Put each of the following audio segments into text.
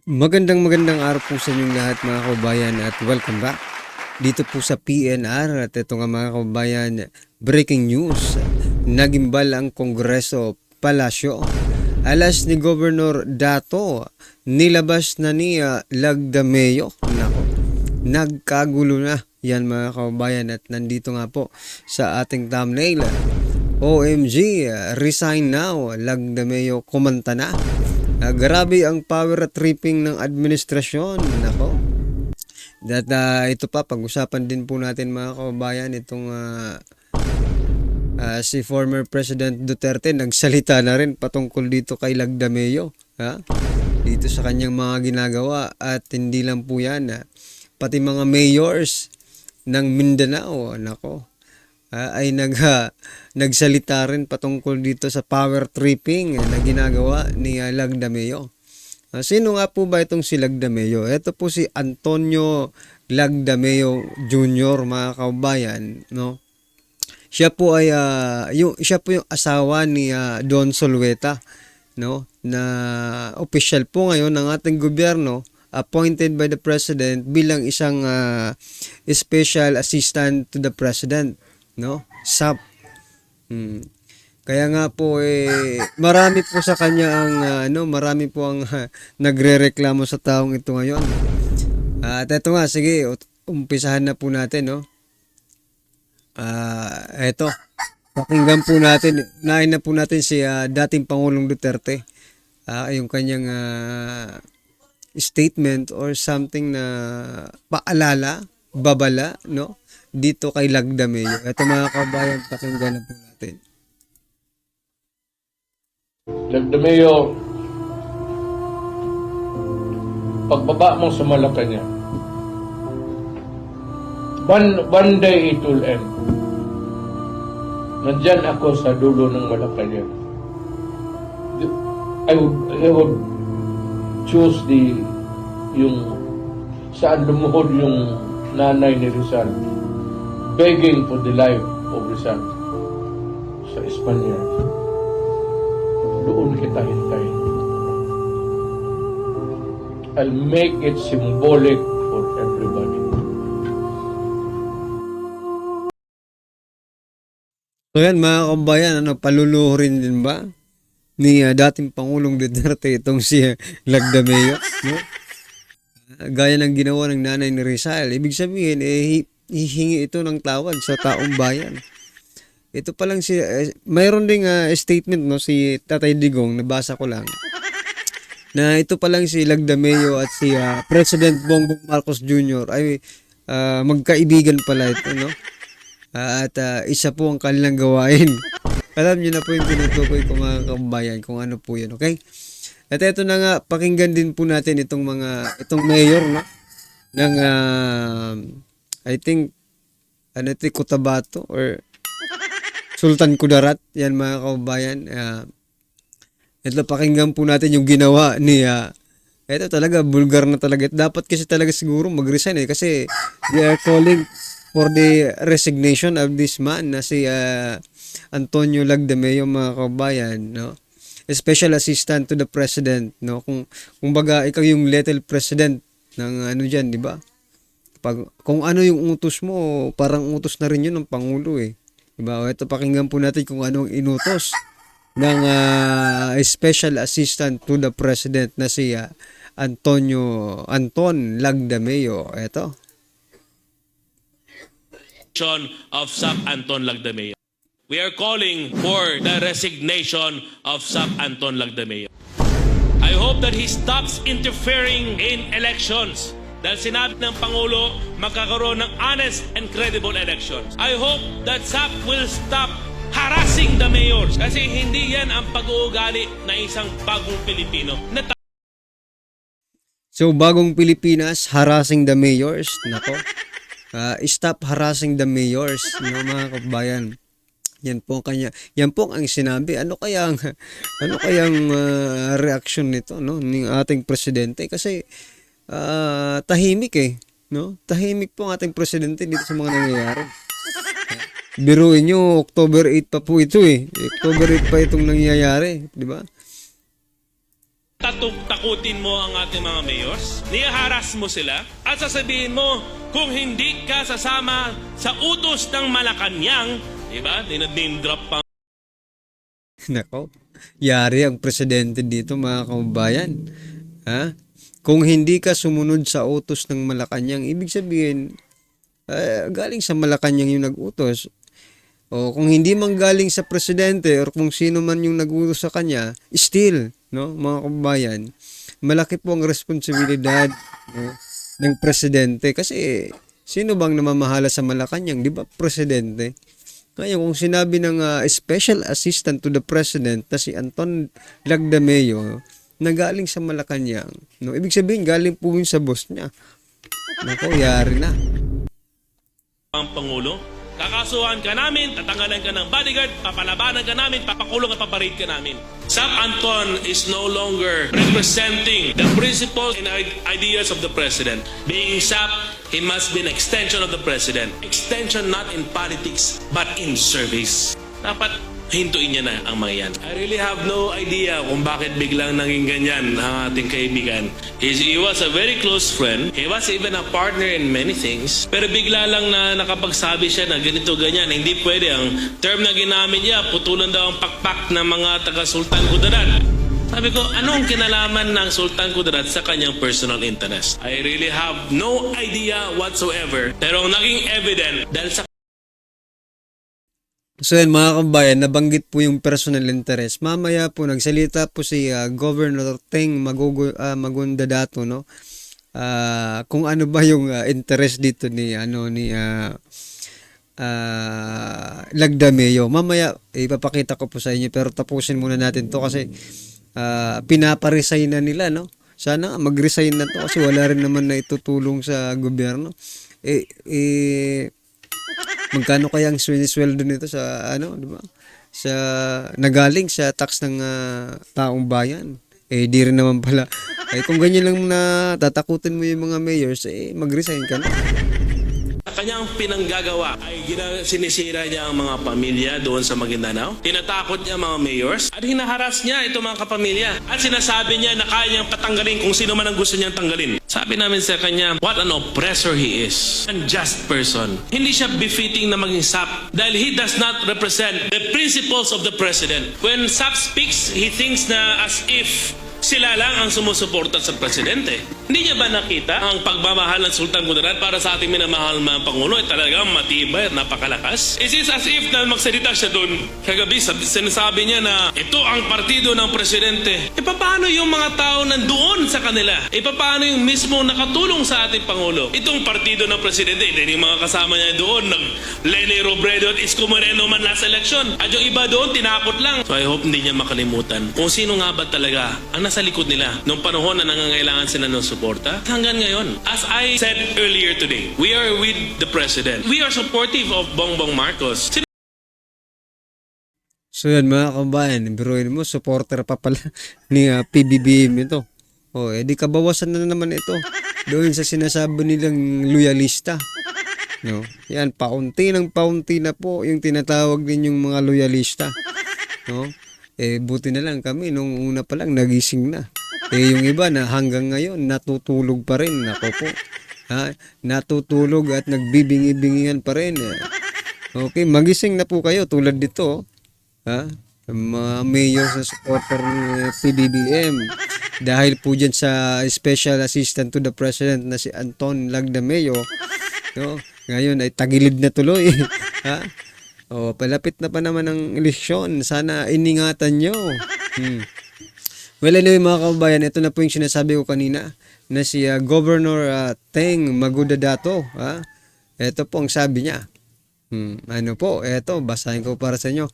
Magandang araw po sa inyong lahat mga kababayan at welcome back dito po sa PNR. At ito nga mga kababayan, breaking news, nagimbal ang Kongreso Palasyo. Alas ni Governor Dato, nilabas na ni Lagdameo. Nako, nagkagulo na yan mga kababayan at nandito nga po sa ating thumbnail. OMG, resign now, Lagdameo kumanta na. Grabe ang power tripping ng administrasyon. Nako. That, ito pa, pag-usapan din po natin mga kababayan, itong si former President Duterte, nagsalita na rin patungkol dito kay Lagdameo. Ha? Dito sa kanyang mga ginagawa at hindi lang po yan. Pati mga mayors ng Mindanao, nako, ay nagsalita rin patungkol dito sa power tripping na ginagawa ni Lagdameo. Sino nga po ba itong si Lagdameo? Ito po si Antonio Lagdameo Jr., mga kababayan, no? Siya po ay yung asawa ni Don Solueta, no? Na official po ngayon ng ating gobyerno, appointed by the president bilang isang special assistant to the president, no? SAP. Kaya nga po marami po sa kanya ang marami po ang nagrereklamo sa taong ito ngayon. At ito nga, sige, umpisahan na po natin, no? Ito, pakinggan po natin, nain na po natin si dating Pangulong Duterte. Yung kanyang statement or something na paalala, babala, no? Dito kay Lagdameo. Ito mga kabayan, pakinggan na po natin. Lagdameo, pagbaba mo sa Malacanang, one day it will end. Nandyan ako sa dulo ng Malacanang. I would choose yung saan lumuhod yung nanay ni Rizal, begging for the life of Rizal sa Espanya. Doon kita hintayin. I'll make it symbolic for everybody. So yan mga kabayan, paluluhurin din ba ni dating Pangulong Duterte itong si Lagdameo? No? Gaya ng ginawa ng nanay ni Rizal. Ibig sabihin, hihingi ito ng tawad sa taong bayan. Ito pa lang si mayroon ding statement, no, si Tatay Digong, nabasa ko lang, na ito pa lang si Lagdameo at si President Bongbong Marcos Jr. ay magkaibigan pala ito, no? At isa po ang kanilang gawain. Alam niyo na po yung tinutukoy ko mga kabayan kung ano po yun, okay? At ito na nga, pakinggan din po natin itong mayor, no? Ng I think Cotabato or Sultan Kudarat, yan mga kabayan. Ito, pakinggan po natin yung ginawa ni ito talaga, bulgar na talaga. Dapat kasi talaga siguro mag-resign kasi they are calling for the resignation of this man na si Antonio Lagdameo, mga kabayan, no? Special assistant to the president, no? Kung baga ikaw yung little president ng diyan, di ba? Kung ano yung utos mo, parang utos na rin yun ng pangulo Di ba? Ito, pakinggan po natin kung ano ang inutos ng special assistant to the president na si Anton Lagdameo. Ito. Of SAP Anton Lagdameo. We are calling for the resignation of SAP Anton Lagdameo. I hope that he stops interfering in elections. Dahil sinabi ng Pangulo, magkakaroon ng honest and credible elections. I hope that SAP will stop harassing the mayors. Kasi hindi yan ang pag-uugali na isang bagong Pilipino. So, bagong Pilipinas, harassing the mayors. Nako. Stop harassing the mayors, no, mga kabayan. Yan po ang sinabi. Ano kayang reaction nito, no, ng ating presidente? Kasi tahimik no? Tahimik po ang ating presidente dito sa mga nangyayari. Biruin nyo, October 8 pa po ito October 8 pa itong nangyayari, di ba? Tatakutin mo ang ating mga mayors, nihaharas mo sila, at sasabihin mo, kung hindi ka sasama sa utos ng Malacanang, diba? Name drop pa. Nako, yari ang presidente dito mga kababayan. Ha? Kung hindi ka sumunod sa utos ng Malacanang, ibig sabihin, galing sa Malacanang yung nag-utos. O kung hindi man galing sa presidente or kung sino man yung nag-utos sa kanya, still, no, mga kababayan, malaki po ang responsibilidad, no, ng presidente. Kasi sino bang namamahala sa Malacanang? Di ba presidente? Kaya kung sinabi ng special assistant to the president na si Anton Lagdameo na galing sa Malacanang, no, ibig sabihin galing po yun sa boss niya. Nako, yari na. Ang Pangulo, kakasuhan ka namin, tatanggalan ka ng bodyguard, papalabanan ka namin, papakulong at paparade ka namin. Sap Anton is no longer representing the principles and ideas of the president. Being Sap, he must be an extension of the president. Extension not in politics, but in service. Dapat hintuin niya na ang mga yan. I really have no idea kung bakit biglang naging ganyan ang ating kaibigan. He was a very close friend. He was even a partner in many things. Pero bigla lang na nakapagsabi siya na ganito ganyan. Hindi pwede. Ang term na ginamit niya, putulan daw ang pakpak ng mga taga-Sultan Kudarat. Sabi ko, anong kinalaman ng Sultan Kudarat sa kanyang personal interest? I really have no idea whatsoever. Pero ang naging evident dahil sa So yan mga kabayan, nabanggit po yung personal interest. Mamaya po nagsalita po si Governor Teng Magundadato, no? Kung ano ba yung interest dito ni Lagdameo. Mamaya ipapakita ko po sa inyo, pero tapusin muna natin to kasi pinaparesign na nila, no? Sana mag-resign na to kasi wala rin naman na itutulong sa gobyerno. Magkano kaya ang sweldo nito sa di ba? Sa nagaling sa tax ng taong bayan. Di rin naman pala. Kung ganyan lang na tatakutin mo yung mga mayors, mag-resign ka na. Kanyang pinanggagawa ay sinisira niya ang mga pamilya doon sa Maguindanao. Tinatakot niya ang mga mayors at hinaharas niya itong mga kapamilya. At sinasabi niya na kaya niyang patanggalin kung sino man ang gusto niyang tanggalin. Sabi namin sa kanya, what an oppressor he is. Unjust person. Hindi siya befitting na maging SAP dahil he does not represent the principles of the president. When SAP speaks, he thinks na as if sila lang ang sumusuporta sa presidente. Hindi niya ba nakita ang pagmamahal ng Sultan Kudarat para sa ating minamahal na Pangulo ay talagang matibay at napakalakas? It is as if na magsalita siya doon kagabi, sinasabi niya na ito ang partido ng presidente. Paano yung mga tao nandoon sa kanila? Paano yung mismo nakatulong sa ating Pangulo? Itong partido ng presidente, yung mga kasama niya doon, Leni Robredo at Isko Moreno man last election. At yung iba doon, tinakot lang. So I hope hindi niya makalimutan kung sino nga ba talaga ang nasa likod nila nung panahon na nangangailangan sila ng suporta. Hanggang ngayon, as I said earlier today, we are with the President. We are supportive of Bongbong Marcos. So yan mga kabayan, biruin mo, supporter pa pala ni PBBM ito. Di kabawasan na naman ito doon sa sinasabi nilang loyalista. No? Yan, paunti na po yung tinatawag din yung mga loyalista. No? Buti na lang kami nung una pa lang nagising na. Yung iba na hanggang ngayon natutulog pa rin. Ako po. Natutulog at nagbibingi-bingihan pa rin. Okay, magising na po kayo tulad dito. Mga mayor sa supporter ng PBBM. Dahil po dyan sa special assistant to the president na si Anton Lagdameo. No? Ngayon ay tagilid na tuloy. Palapit na pa naman ang eleksyon. Sana iningatan nyo. Well, anyway mga kababayan, ito na po yung sinasabi ko kanina na si Governor Teng Magundadato. Ito po ang sabi niya. Ito, basahin ko para sa inyo.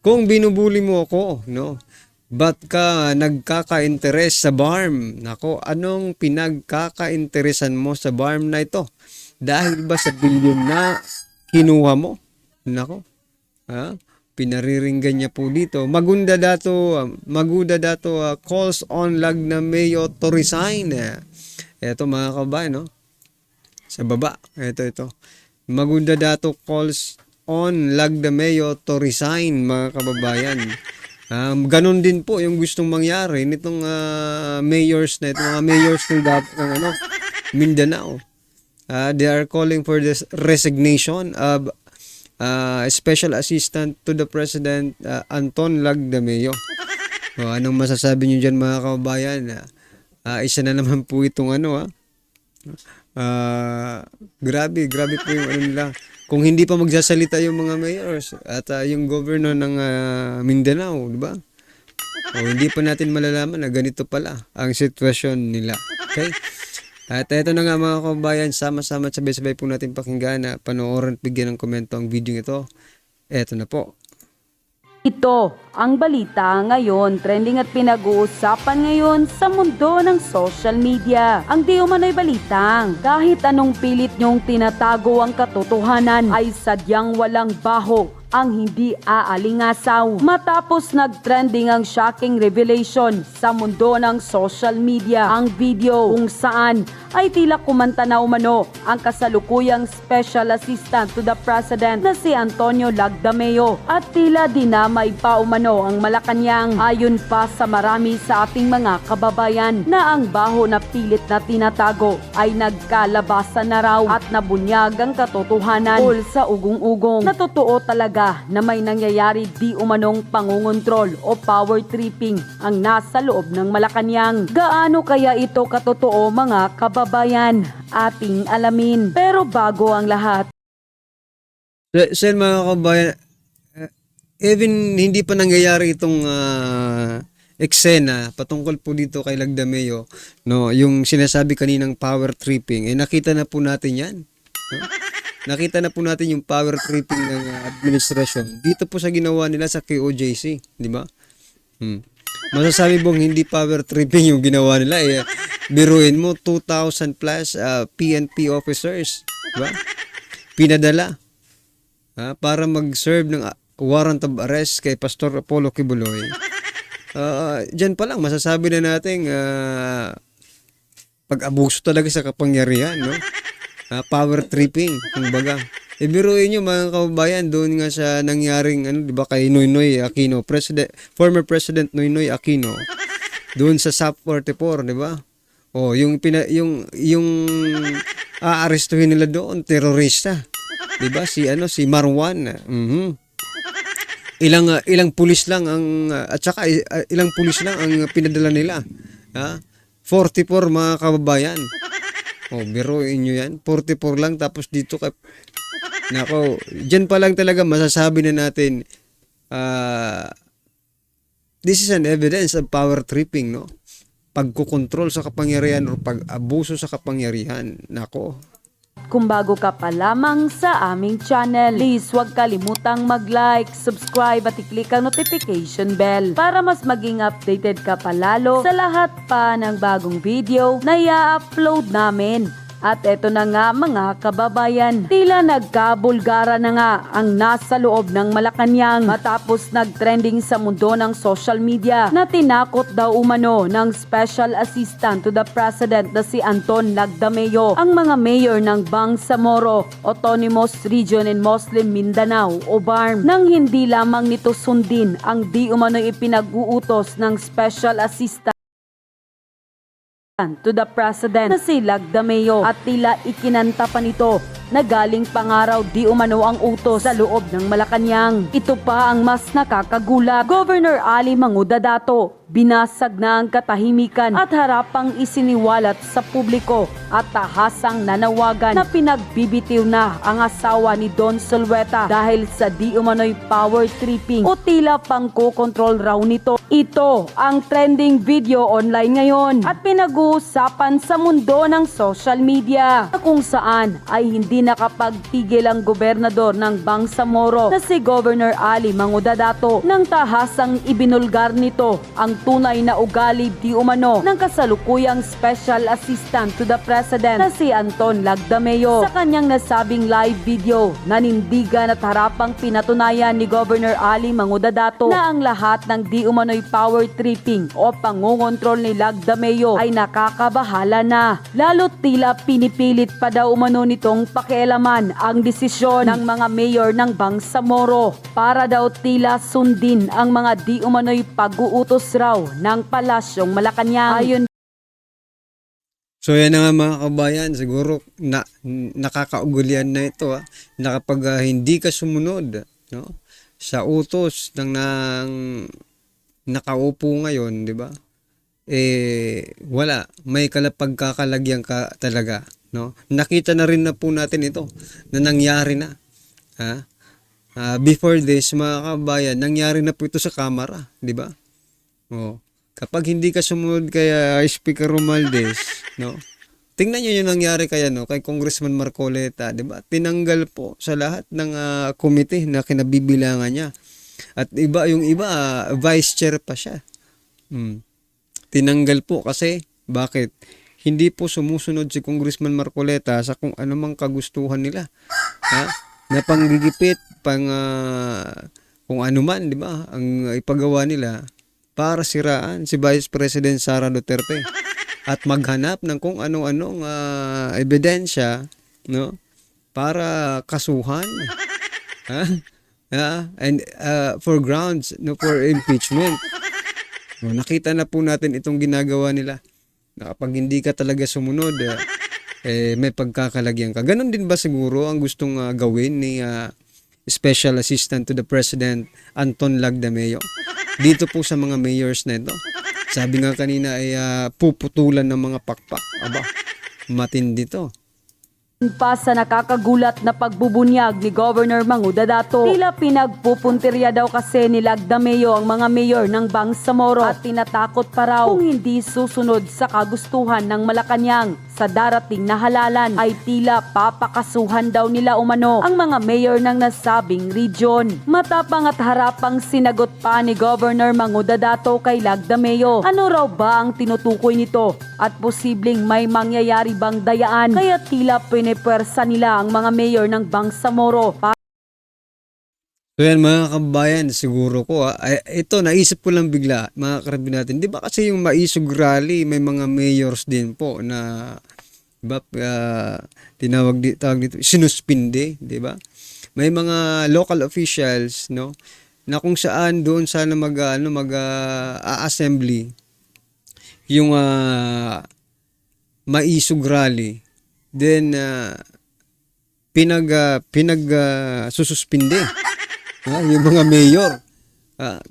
Kung binubuli mo ako, no? Ba't ka nagkaka-interes sa BARM? Nako, anong pinagkaka-interesan mo sa BARM na ito? Dahil ba sa bilyon na kinuha mo? Nako. Pinariringgan niya po dito. Magundadato calls on Lagdameo to resign. Ito mga kabayan, no? Sa baba. Ito. Magundadato calls on Lagdameo to resign, mga kababayan. Ganon din po yung gustong mangyari nitong mayors na ito, mga mayors ng Mindanao. They are calling for this resignation of Special Assistant to the President Anton Lagdameo. Anong masasabi niyo dyan mga kababayan? Isa na naman po itong grabe po yung nila. Kung hindi pa magsasalita yung mga mayors at yung governor ng Mindanao, di ba? Hindi pa natin malalaman na ganito pala ang sitwasyon nila. Okay? At ito na nga mga kababayan, sama-sama sabay-sabay po natin pakinggan na panoorin at bigyan ng komento ang video ito. Ito na po. Ito ang balita ngayon, trending at pinag-uusapan ngayon sa mundo ng social media. Ang di umano'y balitang kahit anong pilit niyong tinatago ang katotohanan ay sadyang walang baho ang hindi aalingasaw. Matapos nag-trending ang shocking revelation sa mundo ng social media, ang video kung saan ay tila kumanta na umano ang kasalukuyang Special Assistant to the President na si Antonio Lagdameo at tila dinamay pa umano ang Malacanang ayon pa sa marami sa ating mga kababayan na ang baho na pilit na tinatago ay nagkalabasan na raw at nabunyag ang katotohanan tungkol sa ugong-ugong na totoo talaga na may nangyayari di umanong pangungontrol o power tripping ang nasa loob ng Malacanang. Gaano kaya ito katotoo mga kababayan? Ating alamin. Pero bago ang lahat, So mga kababayan, even hindi pa nangyayari itong eksena patungkol po dito kay Lagdameo, no, yung sinasabi kaninang power tripping, nakita na po natin yan. No? Nakita na po natin yung power tripping ng administrasyon dito po sa ginawa nila sa KOJC, di ba? Masasabi bang hindi power tripping yung ginawa nila? Biruin mo 2,000 plus PNP officers, di ba? Pinadala para mag-serve ng warrant of arrest kay Pastor Apollo Kibuloy. Diyan pa lang masasabi na natin pag-abuso talaga sa kapangyarihan, no? Power tripping, kumbaga. Biruin nyo mga kababayan, doon nga sa nangyaring di ba, kay Noynoy Aquino, former President Noynoy Aquino, doon sa SAP 44, di ba? Yung aarestuhin nila doon, terorista, di ba? Si Marwan. Ilang pulis lang ang at saka ilang pulis lang ang pinadala nila. 44 mga kababayan. Biruin nyo yan. 44 lang tapos dito nako, dyan pa lang talaga masasabi na natin this is an evidence of power tripping, no? Pagkukontrol sa kapangyarihan o pag-abuso sa kapangyarihan. Nako. kung bago ka pa lamang sa aming channel, please huwag kalimutang mag-like, subscribe at i-click ang notification bell para mas maging updated ka palalo sa lahat pa ng bagong video na i-upload namin. At eto na nga mga kababayan, tila nagkabulgara na nga ang nasa loob ng Malacanang matapos nagtrending sa mundo ng social media na tinakot daw umano ng Special Assistant to the President na si Anton Lagdameo ang mga mayor ng Bangsamoro, Autonomous Region in Muslim Mindanao o BARM nang hindi lamang nito sundin ang di umano ipinag-uutos ng Special Assistant to the President na si Lagdameo at tila ikinanta pa nito na galing pangaraw di umano ang utos sa loob ng Malacanang. Ito pa ang mas nakakagulat. Governor Ali Mangudadato, binasag na ang katahimikan at harapang isiniwalat sa publiko at tahasang nanawagan na pinagbibitiw na ang asawa ni Don Solweta dahil sa di umano'y power tripping o tila pangkokontrol raw nito. Ito ang trending video online ngayon at pinag-uusapan sa mundo ng social media na kung saan ay hindi nakapagtigil ang gobernador ng Bangsamoro na si Governor Ali Mangudadato nang tahasang ibinulgar nito ang tunay na ugali di umano ng kasalukuyang Special Assistant to the President na si Anton Lagdameo. Sa kanyang nasabing live video, nanindigan at harapang pinatunayan ni Governor Ali Mangudadato na ang lahat ng di umano'y power tripping o pangungontrol ni Lagdameo ay nakakabahala na. Lalo't tila pinipilit pa daw umano nitong pakialaman ang desisyon ng mga mayor ng Bangsamoro para daw tila sundin ang mga di umano'y pag-uutos raw ng Palasyong Malacanang. Ayon So yan na nga mga kabayan, siguro nakakaugulian na ito na kapag hindi ka sumunod, no, sa utos ng nakaupo ngayon, di ba? Wala, may kalapagkakalagyan ka talaga, no? Nakita na rin na po natin ito na nangyari na. Before this, mga kabayan, nangyari na po ito sa Kamara, di ba? Kapag hindi ka sumunod kay Speaker Romualdez, no? Tingnan niyo yung nangyari kay Congressman Marcoleta, 'di ba? Tinanggal po sa lahat ng committee na kinabibilangan niya. At yung iba vice chair pa siya. Tinanggal po kasi bakit? Hindi po sumusunod si Congressman Marcoleta sa kung anumang kagustuhan nila. Na panggigipit, kung ano man, 'di ba? Ang ipagawa nila para siraan si Vice President Sara Duterte at maghanap ng kung ano-anong ebidensya, no, para kasuhan, and for grounds, no, for impeachment. Nakita na po natin itong ginagawa nila. Na kapag hindi ka talaga sumunod, may pagkakalagyan ka. Ganon din ba siguro ang gustong gawin ni Special Assistant to the President Anton Lagdameo dito po sa mga mayors na ito? Sabi nga kanina ay puputulan ng mga pakpak. Aba, matindi to. pa sa nakakagulat na pagbubunyag ni Governor Mangudadato. Tila pinagpupuntirya daw kasi ni Lagdameo ang mga mayor ng Bangsamoro at tinatakot pa raw kung hindi susunod sa kagustuhan ng Malacanang. Sa darating na halalan ay tila papakasuhan daw nila umano ang mga mayor ng nasabing region. Matapang at harapang sinagot pa ni Governor Mangudadato kay Lagdameo. Ano raw ba ang tinutukoy nito at posibleng may mangyayari bang dayaan kaya tila pinipwersa nila ang mga mayor ng Bangsamoro. So yan mga kabayan, siguro ko ito naisip ko lang bigla mga karabin natin. Di ba kasi yung Maisog Rally may mga mayors din po na diba, tawag dito sinuspinde, di ba? May mga local officials no na kung saan doon sana mag-assembly yung Maisog Rally. Then sususpinde yung mga mayor.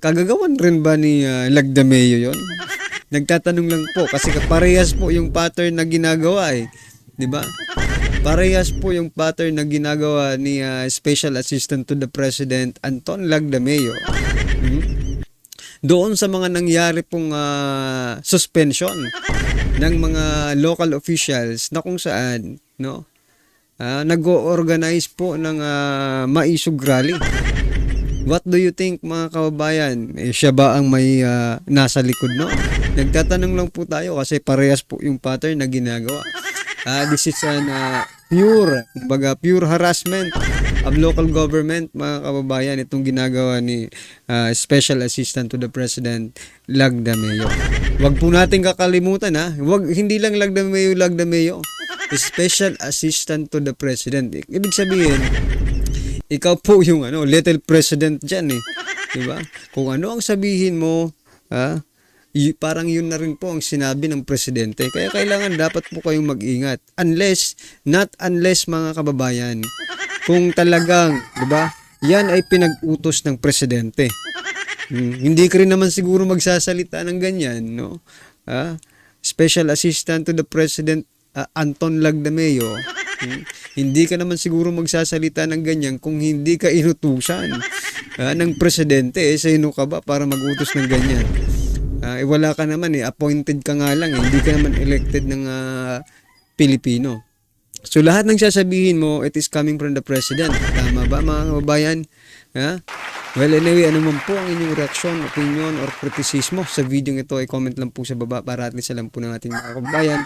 Kagagawan rin ba ni Lagdameo yon? Nagtatanong lang po kasi parehas po yung pattern na ginagawa 'di ba? Parehas po yung pattern na ginagawa ni Special Assistant to the President Anton Lagdameo. Doon sa mga nangyari pong suspension ng mga local officials na kung saan no nag-organize po ng Maisog Rally. What do you think mga kababayan? Siya ba ang may nasa likod no? Nagtatanong lang po tayo kasi parehas po yung pattern na ginagawa. This is an pure harassment of local government mga kababayan, itong ginagawa ni Special Assistant to the President Lagdameo. Wag po natin kakalimutan hindi lang Lagdameo, Special Assistant to the President. Ibig sabihin, ikaw po yung little president dyan diba? Kung ano ang sabihin mo, parang yun na rin po ang sinabi ng presidente. Kaya kailangan dapat po kayong mag-ingat. Not unless mga kababayan, kung talagang, diba, yan ay pinag-utos ng presidente. Hindi ka rin naman siguro magsasalita ng ganyan, no? Special Assistant to the President Anton Lagdameo, hindi ka naman siguro magsasalita ng ganyan kung hindi ka inutusan ng presidente. Sino ka ba para mag-utos ng ganyan? Wala ka naman appointed ka nga lang hindi ka naman elected ng Pilipino. So lahat ng sasabihin mo, it is coming from the president. Tama ba mga kababayan? Well, anyway, ano man po ang inyong reaksyon, opinion, or kritisismo sa video ito, ay comment lang po sa baba para at least alam po ng ating mga kababayan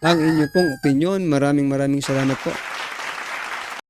ang inyo pong opinion. Maraming salamat po.